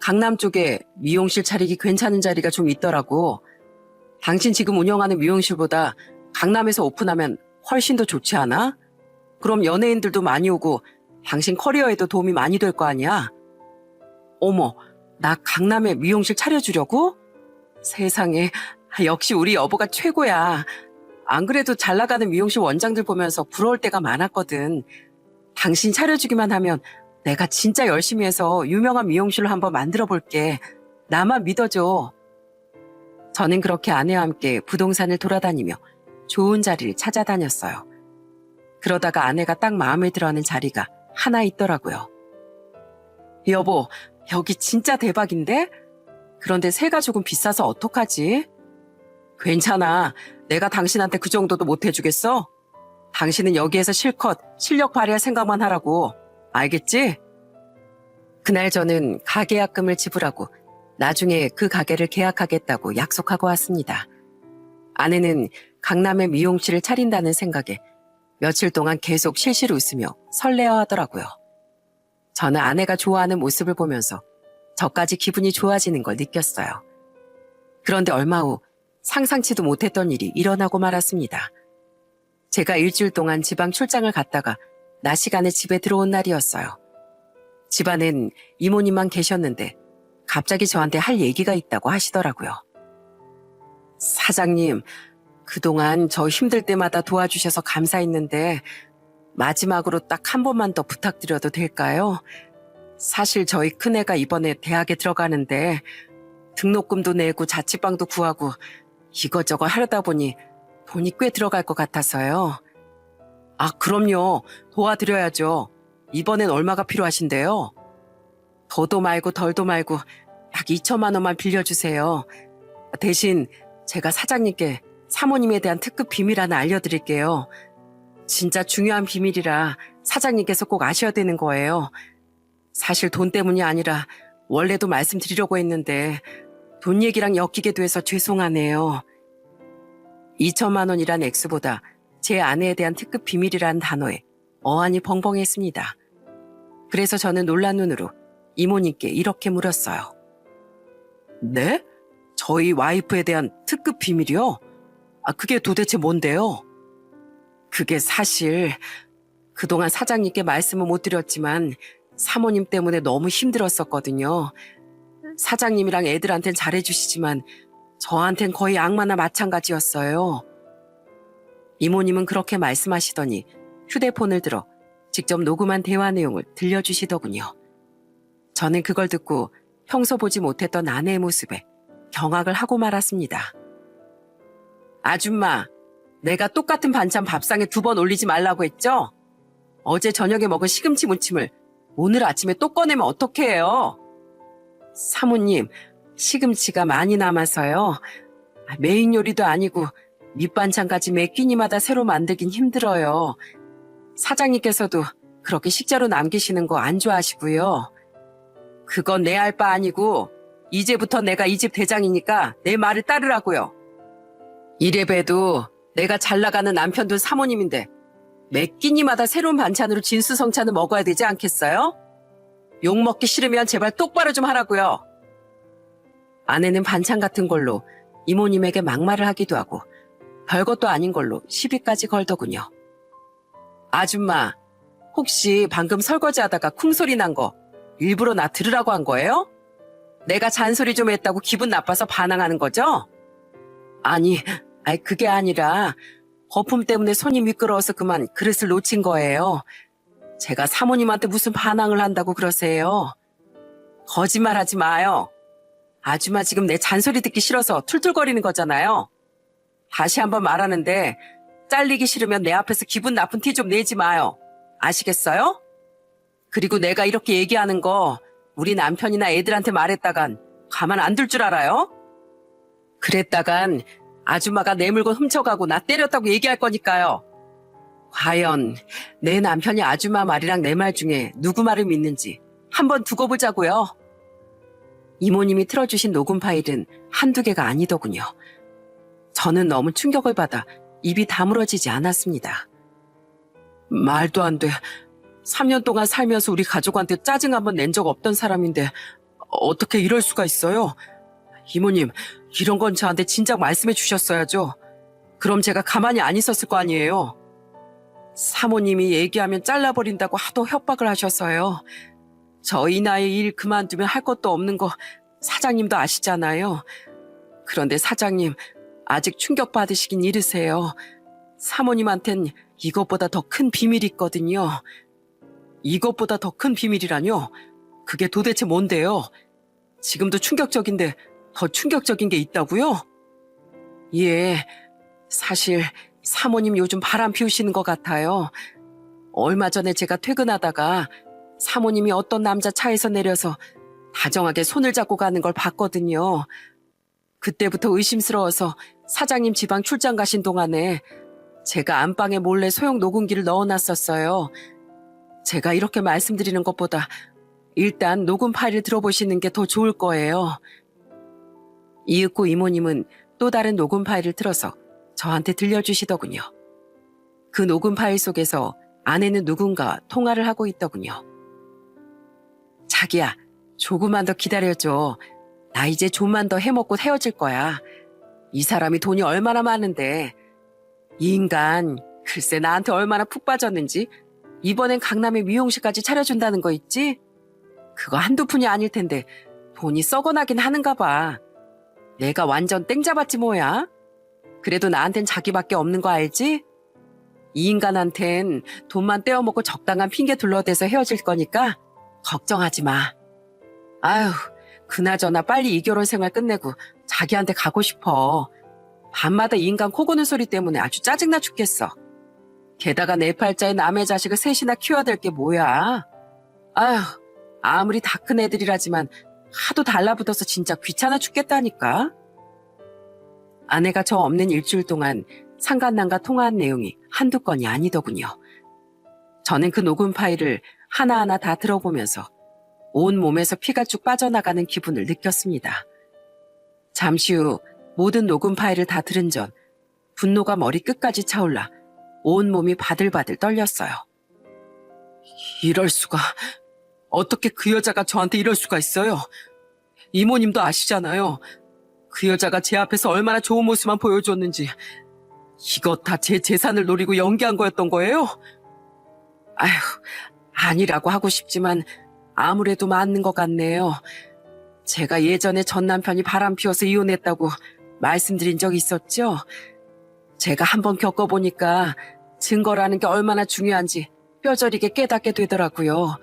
강남 쪽에 미용실 차리기 괜찮은 자리가 좀 있더라고. 당신 지금 운영하는 미용실보다 강남에서 오픈하면 훨씬 더 좋지 않아? 그럼 연예인들도 많이 오고 당신 커리어에도 도움이 많이 될 거 아니야? 어머, 나 강남에 미용실 차려주려고? 세상에, 역시 우리 여보가 최고야. 안 그래도 잘 나가는 미용실 원장들 보면서 부러울 때가 많았거든. 당신 차려주기만 하면 내가 진짜 열심히 해서 유명한 미용실로 한번 만들어 볼게. 나만 믿어줘. 저는 그렇게 아내와 함께 부동산을 돌아다니며 좋은 자리를 찾아다녔어요. 그러다가 아내가 딱 마음에 들어하는 자리가 하나 있더라고요. 여보, 여기 진짜 대박인데? 그런데 세가 조금 비싸서 어떡하지? 괜찮아. 내가 당신한테 그 정도도 못 해주겠어? 당신은 여기에서 실컷 실력 발휘할 생각만 하라고. 알겠지? 그날 저는 가계약금을 지불하고 나중에 그 가게를 계약하겠다고 약속하고 왔습니다. 아내는 강남에 미용실을 차린다는 생각에 며칠 동안 계속 실실 웃으며 설레어하더라고요. 저는 아내가 좋아하는 모습을 보면서 저까지 기분이 좋아지는 걸 느꼈어요. 그런데 얼마 후 상상치도 못했던 일이 일어나고 말았습니다. 제가 일주일 동안 지방 출장을 갔다가 낮 시간에 집에 들어온 날이었어요. 집안엔 이모님만 계셨는데 갑자기 저한테 할 얘기가 있다고 하시더라고요. 사장님, 그동안 저 힘들 때마다 도와주셔서 감사했는데 마지막으로 딱 한 번만 더 부탁드려도 될까요? 사실 저희 큰애가 이번에 대학에 들어가는데 등록금도 내고 자취방도 구하고 이것저것 하려다 보니 돈이 꽤 들어갈 것 같아서요. 아, 그럼요. 도와드려야죠. 이번엔 얼마가 필요하신데요? 더도 말고 덜도 말고 약 2천만 원만 빌려주세요. 대신 제가 사장님께 사모님에 대한 특급 비밀 하나 알려드릴게요. 진짜 중요한 비밀이라 사장님께서 꼭 아셔야 되는 거예요. 사실 돈 때문이 아니라 원래도 말씀드리려고 했는데 돈 얘기랑 엮이게 돼서 죄송하네요. 2천만 원이란 액수보다 제 아내에 대한 특급 비밀이란 단어에 어안이 벙벙했습니다. 그래서 저는 놀란 눈으로 이모님께 이렇게 물었어요. 네? 저희 와이프에 대한 특급 비밀이요? 그게 도대체 뭔데요? 그게 사실 그동안 사장님께 말씀은 못 드렸지만 사모님 때문에 너무 힘들었었거든요. 사장님이랑 애들한텐 잘해주시지만 저한텐 거의 악마나 마찬가지였어요. 이모님은 그렇게 말씀하시더니 휴대폰을 들어 직접 녹음한 대화 내용을 들려주시더군요. 저는 그걸 듣고 평소 보지 못했던 아내의 모습에 경악을 하고 말았습니다. 아줌마, 내가 똑같은 반찬 밥상에 2번 올리지 말라고 했죠? 어제 저녁에 먹은 시금치 무침을 오늘 아침에 또 꺼내면 어떡해요? 사모님, 시금치가 많이 남아서요. 메인 요리도 아니고 밑반찬까지 매 끼니마다 새로 만들긴 힘들어요. 사장님께서도 그렇게 식자로 남기시는 거 안 좋아하시고요. 그건 내 알 바 아니고 이제부터 내가 이 집 대장이니까 내 말을 따르라고요. 이래봬도 내가 잘 나가는 남편 둔 사모님인데 매 끼니마다 새로운 반찬으로 진수성찬을 먹어야 되지 않겠어요? 욕 먹기 싫으면 제발 똑바로 좀 하라고요. 아내는 반찬 같은 걸로 이모님에게 막말을 하기도 하고 별것도 아닌 걸로 시비까지 걸더군요. 아줌마, 혹시 방금 설거지하다가 쿵소리 난 거 일부러 나 들으라고 한 거예요? 내가 잔소리 좀 했다고 기분 나빠서 반항하는 거죠? 아니, 그게 아니라 거품 때문에 손이 미끄러워서 그만 그릇을 놓친 거예요. 제가 사모님한테 무슨 반항을 한다고 그러세요? 거짓말하지 마요. 아줌마 지금 내 잔소리 듣기 싫어서 툴툴거리는 거잖아요. 다시 한번 말하는데 잘리기 싫으면 내 앞에서 기분 나쁜 티 좀 내지 마요. 아시겠어요? 그리고 내가 이렇게 얘기하는 거 우리 남편이나 애들한테 말했다간 가만 안 둘 줄 알아요? 그랬다간 아줌마가 내 물건 훔쳐가고 나 때렸다고 얘기할 거니까요. 과연 내 남편이 아줌마 말이랑 내 말 중에 누구 말을 믿는지 한번 두고 보자고요. 이모님이 틀어주신 녹음 파일은 한두 개가 아니더군요. 저는 너무 충격을 받아 입이 다물어지지 않았습니다. 말도 안 돼. 3년 동안 살면서 우리 가족한테 짜증 한번 낸 적 없던 사람인데 어떻게 이럴 수가 있어요? 이모님, 이런 건 저한테 진작 말씀해 주셨어야죠. 그럼 제가 가만히 안 있었을 거 아니에요. 사모님이 얘기하면 잘라버린다고 하도 협박을 하셔서요. 저 이 나이에 일 그만두면 할 것도 없는 거 사장님도 아시잖아요. 그런데 사장님, 아직 충격받으시긴 이르세요. 사모님한텐 이것보다 더 큰 비밀이 있거든요. 이것보다 더 큰 비밀이라뇨? 그게 도대체 뭔데요? 지금도 충격적인데 더 충격적인 게 있다고요? 예, 사실 사모님 요즘 바람 피우시는 것 같아요. 얼마 전에 제가 퇴근하다가 사모님이 어떤 남자 차에서 내려서 다정하게 손을 잡고 가는 걸 봤거든요. 그때부터 의심스러워서 사장님 지방 출장 가신 동안에 제가 안방에 몰래 소형 녹음기를 넣어놨었어요. 제가 이렇게 말씀드리는 것보다 일단 녹음 파일을 들어보시는 게 더 좋을 거예요. 이윽고 이모님은 또 다른 녹음 파일을 틀어서 저한테 들려주시더군요. 그 녹음 파일 속에서 아내는 누군가 통화를 하고 있더군요. 자기야, 조금만 더 기다려줘. 나 이제 좀만 더 해먹고 헤어질 거야. 이 사람이 돈이 얼마나 많은데. 이 인간 글쎄 나한테 얼마나 푹 빠졌는지 이번엔 강남에 미용실까지 차려준다는 거 있지? 그거 한두 푼이 아닐 텐데 돈이 썩어나긴 하는가 봐. 내가 완전 땡 잡았지 뭐야? 그래도 나한텐 자기밖에 없는 거 알지? 이 인간한텐 돈만 떼어먹고 적당한 핑계 둘러대서 헤어질 거니까 걱정하지 마. 아휴, 그나저나 빨리 이 결혼 생활 끝내고 자기한테 가고 싶어. 밤마다 이 인간 코 고는 소리 때문에 아주 짜증나 죽겠어. 게다가 내 팔자에 남의 자식을 셋이나 키워야 될 게 뭐야. 아휴, 아무리 다 큰 애들이라지만 하도 달라붙어서 진짜 귀찮아 죽겠다니까. 아내가 저 없는 일주일 동안 상간남과 통화한 내용이 한두 건이 아니더군요. 저는 그 녹음 파일을 하나하나 다 들어보면서 온 몸에서 피가 쭉 빠져나가는 기분을 느꼈습니다. 잠시 후 모든 녹음 파일을 다 들은 전 분노가 머리 끝까지 차올라 온 몸이 바들바들 떨렸어요. 이럴 수가. 어떻게 그 여자가 저한테 이럴 수가 있어요? 이모님도 아시잖아요. 그 여자가 제 앞에서 얼마나 좋은 모습만 보여줬는지. 이거 다 제 재산을 노리고 연기한 거였던 거예요? 아휴, 아니라고 하고 싶지만 아무래도 맞는 것 같네요. 제가 예전에 전 남편이 바람 피워서 이혼했다고 말씀드린 적 있었죠? 제가 한번 겪어보니까 증거라는 게 얼마나 중요한지 뼈저리게 깨닫게 되더라고요.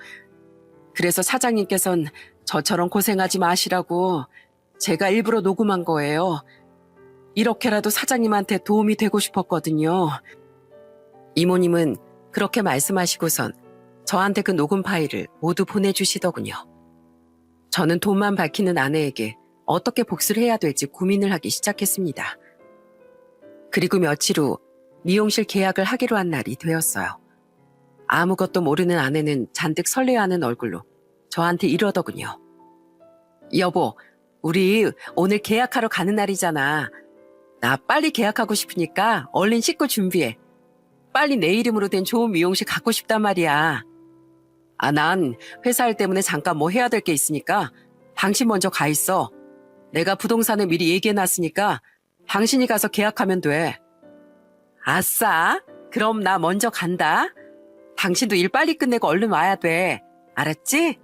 그래서 사장님께선 저처럼 고생하지 마시라고 제가 일부러 녹음한 거예요. 이렇게라도 사장님한테 도움이 되고 싶었거든요. 이모님은 그렇게 말씀하시고선 저한테 그 녹음 파일을 모두 보내주시더군요. 저는 돈만 밝히는 아내에게 어떻게 복수를 해야 될지 고민을 하기 시작했습니다. 그리고 며칠 후 미용실 계약을 하기로 한 날이 되었어요. 아무것도 모르는 아내는 잔뜩 설레어하는 얼굴로 저한테 이러더군요. 여보, 우리 오늘 계약하러 가는 날이잖아. 나 빨리 계약하고 싶으니까 얼른 씻고 준비해. 빨리 내 이름으로 된 좋은 미용실 갖고 싶단 말이야. 난 회사 일 때문에 잠깐 뭐 해야 될 게 있으니까 당신 먼저 가 있어. 내가 부동산에 미리 얘기해놨으니까 당신이 가서 계약하면 돼. 아싸, 그럼 나 먼저 간다. 당신도 일 빨리 끝내고 얼른 와야 돼. 알았지?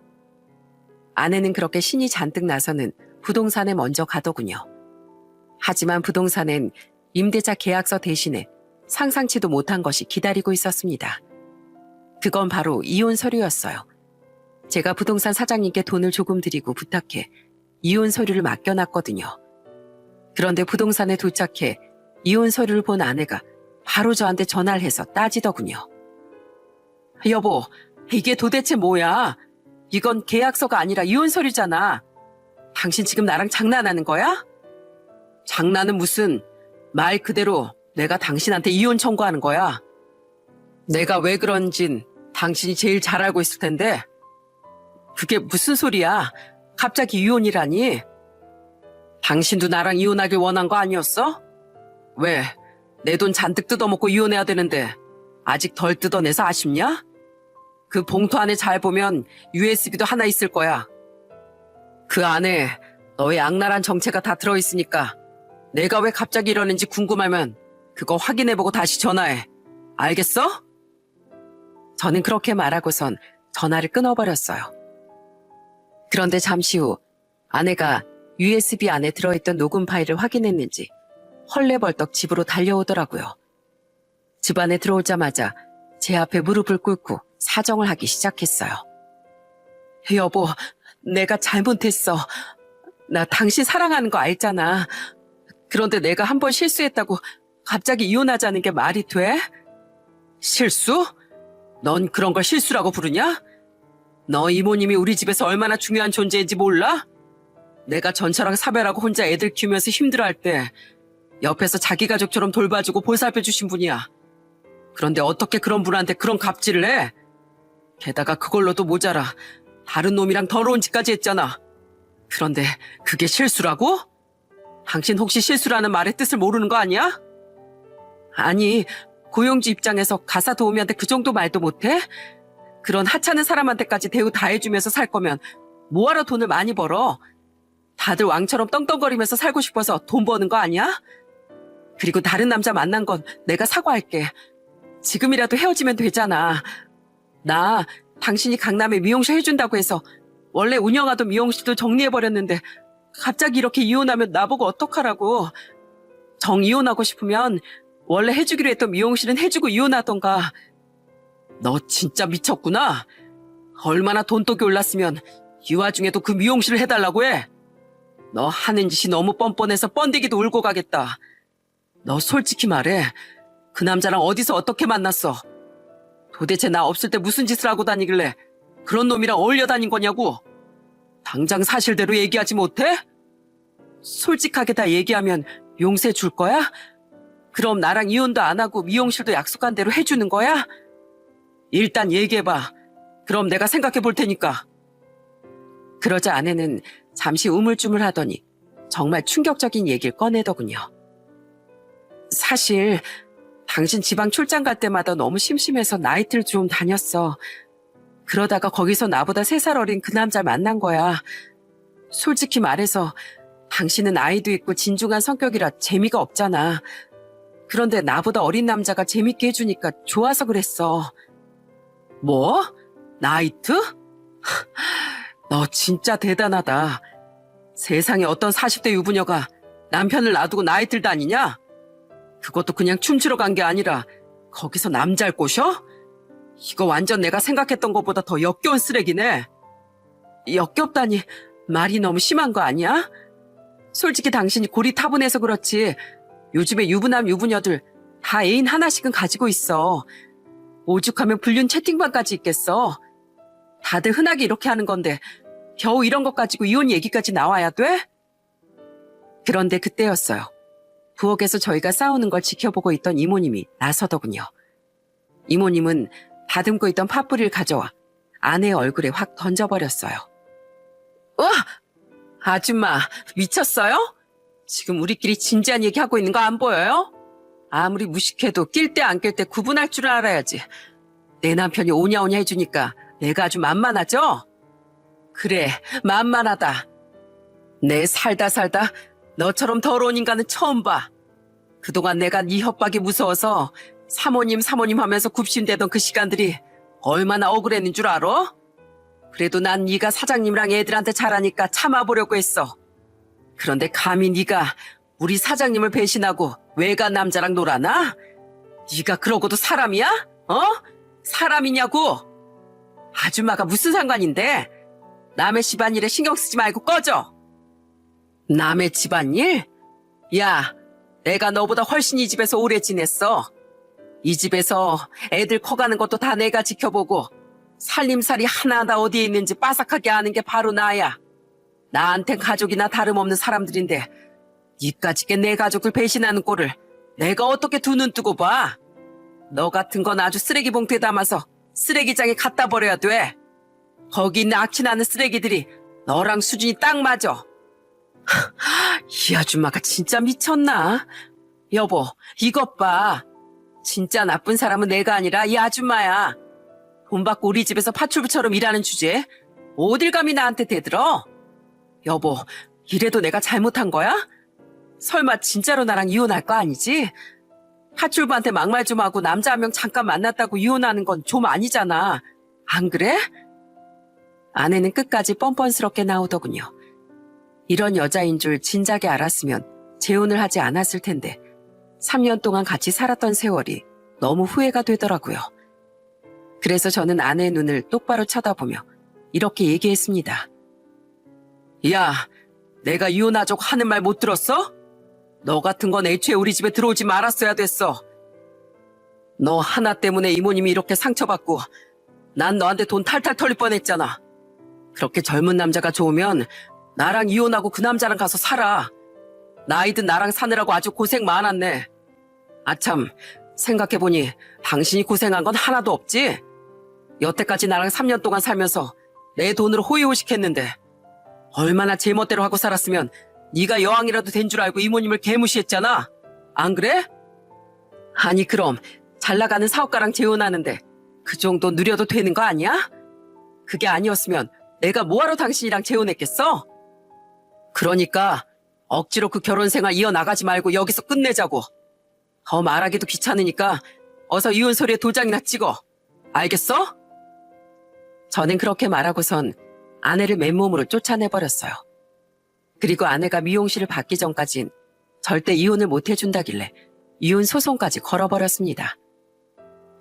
아내는 그렇게 신이 잔뜩 나서는 부동산에 먼저 가더군요. 하지만 부동산엔 임대차 계약서 대신에 상상치도 못한 것이 기다리고 있었습니다. 그건 바로 이혼 서류였어요. 제가 부동산 사장님께 돈을 조금 드리고 부탁해 이혼 서류를 맡겨놨거든요. 그런데 부동산에 도착해 이혼 서류를 본 아내가 바로 저한테 전화를 해서 따지더군요. 여보, 이게 도대체 뭐야? 이건 계약서가 아니라 이혼 서류잖아. 당신 지금 나랑 장난하는 거야? 장난은 무슨, 말 그대로 내가 당신한테 이혼 청구하는 거야. 내가 왜 그런진 당신이 제일 잘 알고 있을 텐데. 그게 무슨 소리야? 갑자기 이혼이라니? 당신도 나랑 이혼하길 원한 거 아니었어? 왜? 내 돈 잔뜩 뜯어먹고 이혼해야 되는데 아직 덜 뜯어내서 아쉽냐? 그 봉투 안에 잘 보면 USB도 하나 있을 거야. 그 안에 너의 악랄한 정체가 다 들어있으니까 내가 왜 갑자기 이러는지 궁금하면 그거 확인해보고 다시 전화해. 알겠어? 저는 그렇게 말하고선 전화를 끊어버렸어요. 그런데 잠시 후 아내가 USB 안에 들어있던 녹음 파일을 확인했는지 헐레벌떡 집으로 달려오더라고요. 집 안에 들어오자마자 제 앞에 무릎을 꿇고 사정을 하기 시작했어요. 여보, 내가 잘못했어. 나 당신 사랑하는 거 알잖아. 그런데 내가 한 번 실수했다고 갑자기 이혼하자는 게 말이 돼? 실수? 넌 그런 걸 실수라고 부르냐? 너 이모님이 우리 집에서 얼마나 중요한 존재인지 몰라? 내가 전처랑 사별하고 혼자 애들 키우면서 힘들어할 때 옆에서 자기 가족처럼 돌봐주고 보살펴 주신 분이야. 그런데 어떻게 그런 분한테 그런 갑질을 해? 게다가 그걸로도 모자라 다른 놈이랑 더러운 짓까지 했잖아. 그런데 그게 실수라고? 당신 혹시 실수라는 말의 뜻을 모르는 거 아니야? 아니, 고용주 입장에서 가사 도우미한테 그 정도 말도 못해? 그런 하찮은 사람한테까지 대우 다 해주면서 살 거면 뭐하러 돈을 많이 벌어? 다들 왕처럼 떵떵거리면서 살고 싶어서 돈 버는 거 아니야? 그리고 다른 남자 만난 건 내가 사과할게. 지금이라도 헤어지면 되잖아. 나 당신이 강남에 미용실 해준다고 해서 원래 운영하던 미용실도 정리해버렸는데 갑자기 이렇게 이혼하면 나보고 어떡하라고. 정 이혼하고 싶으면 원래 해주기로 했던 미용실은 해주고 이혼하던가. 너 진짜 미쳤구나. 얼마나 돈독이 올랐으면 이 와중에도 그 미용실을 해달라고 해. 너 하는 짓이 너무 뻔뻔해서 번데기도 울고 가겠다. 너 솔직히 말해. 그 남자랑 어디서 어떻게 만났어? 도대체 나 없을 때 무슨 짓을 하고 다니길래 그런 놈이랑 어울려 다닌 거냐고? 당장 사실대로 얘기하지 못해? 솔직하게 다 얘기하면 용서해 줄 거야? 그럼 나랑 이혼도 안 하고 미용실도 약속한 대로 해주는 거야? 일단 얘기해봐. 그럼 내가 생각해 볼 테니까. 그러자 아내는 잠시 우물쭈물 하더니 정말 충격적인 얘기를 꺼내더군요. 사실 당신 지방 출장 갈 때마다 너무 심심해서 나이트를 좀 다녔어. 그러다가 거기서 나보다 3살 어린 그 남자를 만난 거야. 솔직히 말해서 당신은 아이도 있고 진중한 성격이라 재미가 없잖아. 그런데 나보다 어린 남자가 재밌게 해주니까 좋아서 그랬어. 뭐? 나이트? 너 진짜 대단하다. 세상에 어떤 40대 유부녀가 남편을 놔두고 나이트를 다니냐? 그것도 그냥 춤추러 간 게 아니라 거기서 남자를 꼬셔? 이거 완전 내가 생각했던 것보다 더 역겨운 쓰레기네. 역겹다니 말이 너무 심한 거 아니야? 솔직히 당신이 골이 타분해서 그렇지 요즘에 유부남 유부녀들 다 애인 하나씩은 가지고 있어. 오죽하면 불륜 채팅방까지 있겠어. 다들 흔하게 이렇게 하는 건데 겨우 이런 것 가지고 이혼 얘기까지 나와야 돼? 그런데 그때였어요. 부엌에서 저희가 싸우는 걸 지켜보고 있던 이모님이 나서더군요. 이모님은 다듬고 있던 팥뿌리를 가져와 아내의 얼굴에 확 던져버렸어요. 우와! 아줌마, 미쳤어요? 지금 우리끼리 진지한 얘기하고 있는 거 안 보여요? 아무리 무식해도 낄 때 안 낄 때 구분할 줄 알아야지. 내 남편이 오냐오냐 해주니까 내가 아주 만만하죠? 그래, 만만하다. 내 살다 너처럼 더러운 인간은 처음 봐. 그동안 내가 네 협박이 무서워서 사모님 하면서 굽신대던 그 시간들이 얼마나 억울했는 줄 알아? 그래도 난 네가 사장님이랑 애들한테 잘하니까 참아보려고 했어. 그런데 감히 네가 우리 사장님을 배신하고 외간 남자랑 놀아나? 네가 그러고도 사람이야? 어? 사람이냐고? 아줌마가 무슨 상관인데? 남의 집안일에 신경 쓰지 말고 꺼져. 남의 집안일? 야, 내가 너보다 훨씬 이 집에서 오래 지냈어. 이 집에서 애들 커가는 것도 다 내가 지켜보고 살림살이 하나하나 어디에 있는지 빠삭하게 아는 게 바로 나야. 나한텐 가족이나 다름없는 사람들인데 니까짓게 내 가족을 배신하는 꼴을 내가 어떻게 두 눈 뜨고 봐. 너 같은 건 아주 쓰레기 봉투에 담아서 쓰레기장에 갖다 버려야 돼. 거기 있는 악취나는 쓰레기들이 너랑 수준이 딱 맞아. 이 아줌마가 진짜 미쳤나? 여보, 이것 봐. 진짜 나쁜 사람은 내가 아니라 이 아줌마야. 돈 받고 우리 집에서 파출부처럼 일하는 주제에 어딜 감히 나한테 대들어? 여보, 이래도 내가 잘못한 거야? 설마 진짜로 나랑 이혼할 거 아니지? 파출부한테 막말 좀 하고 남자 한 명 잠깐 만났다고 이혼하는 건 좀 아니잖아. 안 그래? 아내는 끝까지 뻔뻔스럽게 나오더군요. 이런 여자인 줄 진작에 알았으면 재혼을 하지 않았을 텐데 3년 동안 같이 살았던 세월이 너무 후회가 되더라고요. 그래서 저는 아내의 눈을 똑바로 쳐다보며 이렇게 얘기했습니다. 야, 내가 이혼하자고 하는 말 못 들었어? 너 같은 건 애초에 우리 집에 들어오지 말았어야 됐어. 너 하나 때문에 이모님이 이렇게 상처받고 난 너한테 돈 탈탈 털릴 뻔했잖아. 그렇게 젊은 남자가 좋으면 나랑 이혼하고 그 남자랑 가서 살아. 나이든 나랑 사느라고 아주 고생 많았네. 아참, 생각해보니 당신이 고생한 건 하나도 없지? 여태까지 나랑 3년 동안 살면서 내 돈으로 호의호식했는데 얼마나 제멋대로 하고 살았으면 네가 여왕이라도 된 줄 알고 이모님을 개무시했잖아. 안 그래? 아니 그럼 잘나가는 사업가랑 재혼하는데 그 정도 누려도 되는 거 아니야? 그게 아니었으면 내가 뭐하러 당신이랑 재혼했겠어? 그러니까 억지로 그 결혼 생활 이어나가지 말고 여기서 끝내자고. 더 말하기도 귀찮으니까 어서 이혼 서류에 도장이나 찍어. 알겠어? 저는 그렇게 말하고선 아내를 맨몸으로 쫓아내버렸어요. 그리고 아내가 미용실을 받기 전까진 절대 이혼을 못 해준다길래 이혼 소송까지 걸어버렸습니다.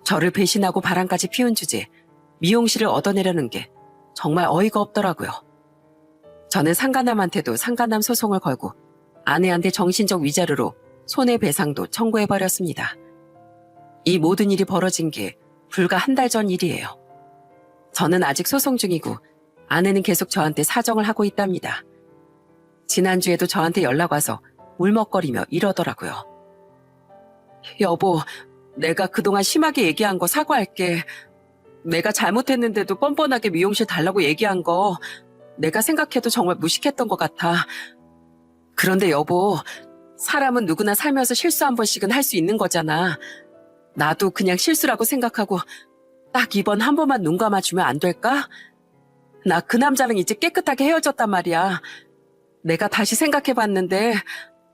저를 배신하고 바람까지 피운 주제에 미용실을 얻어내려는 게 정말 어이가 없더라고요. 저는 상간남한테도 상간남 소송을 걸고 아내한테 정신적 위자료로 손해배상도 청구해버렸습니다. 이 모든 일이 벌어진 게 불과 한 달 전 일이에요. 저는 아직 소송 중이고 아내는 계속 저한테 사정을 하고 있답니다. 지난주에도 저한테 연락 와서 울먹거리며 이러더라고요. 여보, 내가 그동안 심하게 얘기한 거 사과할게. 내가 잘못했는데도 뻔뻔하게 미용실 달라고 얘기한 거 내가 생각해도 정말 무식했던 것 같아. 그런데 여보, 사람은 누구나 살면서 실수 한 번씩은 할 수 있는 거잖아. 나도 그냥 실수라고 생각하고 딱 이번 한 번만 눈 감아주면 안 될까? 나 그 남자랑 이제 깨끗하게 헤어졌단 말이야. 내가 다시 생각해봤는데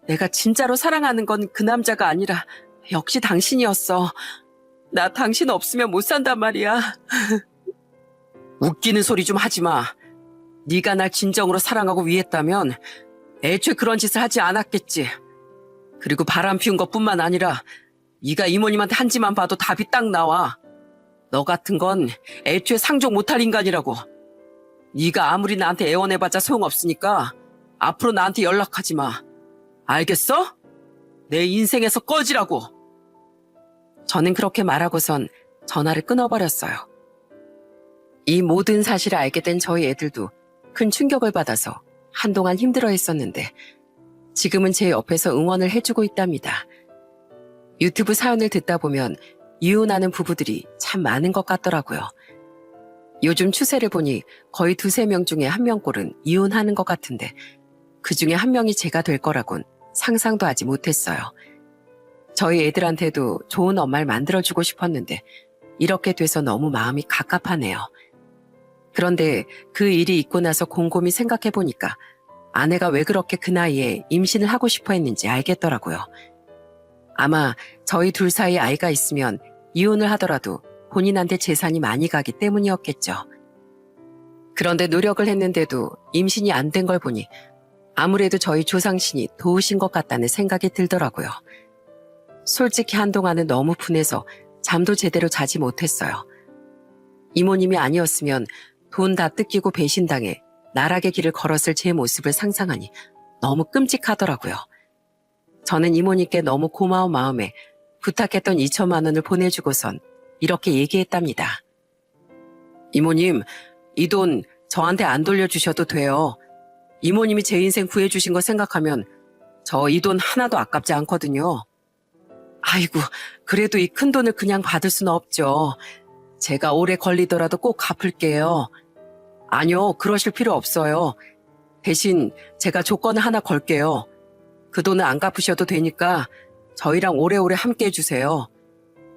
내가 진짜로 사랑하는 건 그 남자가 아니라 역시 당신이었어. 나 당신 없으면 못 산단 말이야. 웃기는 소리 좀 하지 마. 네가 날 진정으로 사랑하고 위했다면 애초에 그런 짓을 하지 않았겠지. 그리고 바람 피운 것뿐만 아니라 네가 이모님한테 한 짓만 봐도 답이 딱 나와. 너 같은 건 애초에 상종 못할 인간이라고. 네가 아무리 나한테 애원해봤자 소용없으니까 앞으로 나한테 연락하지 마. 알겠어? 내 인생에서 꺼지라고. 저는 그렇게 말하고선 전화를 끊어버렸어요. 이 모든 사실을 알게 된 저희 애들도 큰 충격을 받아서 한동안 힘들어했었는데 지금은 제 옆에서 응원을 해주고 있답니다. 유튜브 사연을 듣다 보면 이혼하는 부부들이 참 많은 것 같더라고요. 요즘 추세를 보니 거의 2~3명 중에 1명꼴은 이혼하는 것 같은데 그 중에 1명이 제가 될 거라곤 상상도 하지 못했어요. 저희 애들한테도 좋은 엄마를 만들어주고 싶었는데 이렇게 돼서 너무 마음이 갑갑하네요. 그런데 그 일이 있고 나서 곰곰이 생각해보니까 아내가 왜 그렇게 그 나이에 임신을 하고 싶어 했는지 알겠더라고요. 아마 저희 둘 사이에 아이가 있으면 이혼을 하더라도 본인한테 재산이 많이 가기 때문이었겠죠. 그런데 노력을 했는데도 임신이 안 된 걸 보니 아무래도 저희 조상신이 도우신 것 같다는 생각이 들더라고요. 솔직히 한동안은 너무 분해서 잠도 제대로 자지 못했어요. 이모님이 아니었으면 돈 다 뜯기고 배신당해 나락의 길을 걸었을 제 모습을 상상하니 너무 끔찍하더라고요. 저는 이모님께 너무 고마운 마음에 부탁했던 2천만 원을 보내주고선 이렇게 얘기했답니다. 이모님, 이 돈 저한테 안 돌려주셔도 돼요. 이모님이 제 인생 구해주신 거 생각하면 저 이 돈 하나도 아깝지 않거든요. 아이고, 그래도 이 큰 돈을 그냥 받을 수는 없죠. 제가 오래 걸리더라도 꼭 갚을게요. 아니요, 그러실 필요 없어요. 대신 제가 조건을 하나 걸게요. 그 돈은 안 갚으셔도 되니까 저희랑 오래오래 함께 해주세요.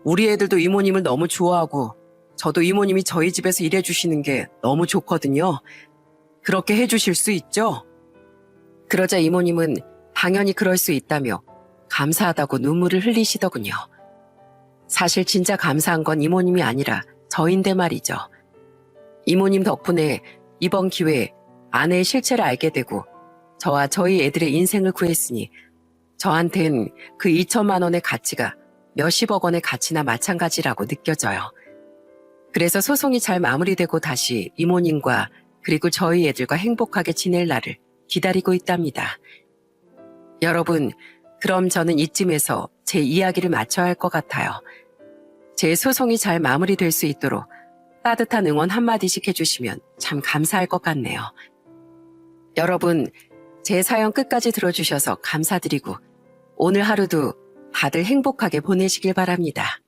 우리 애들도 이모님을 너무 좋아하고 저도 이모님이 저희 집에서 일해주시는 게 너무 좋거든요. 그렇게 해주실 수 있죠? 그러자 이모님은 당연히 그럴 수 있다며 감사하다고 눈물을 흘리시더군요. 사실 진짜 감사한 건 이모님이 아니라 저인데 말이죠. 이모님 덕분에 이번 기회에 아내의 실체를 알게 되고 저와 저희 애들의 인생을 구했으니 저한텐 그 2천만 원의 가치가 몇십억 원의 가치나 마찬가지라고 느껴져요. 그래서 소송이 잘 마무리되고 다시 이모님과 그리고 저희 애들과 행복하게 지낼 날을 기다리고 있답니다. 여러분, 그럼 저는 이쯤에서 제 이야기를 마쳐야 할 것 같아요. 제 소송이 잘 마무리될 수 있도록 따뜻한 응원 한마디씩 해주시면 참 감사할 것 같네요. 여러분, 제 사연 끝까지 들어주셔서 감사드리고 오늘 하루도 다들 행복하게 보내시길 바랍니다.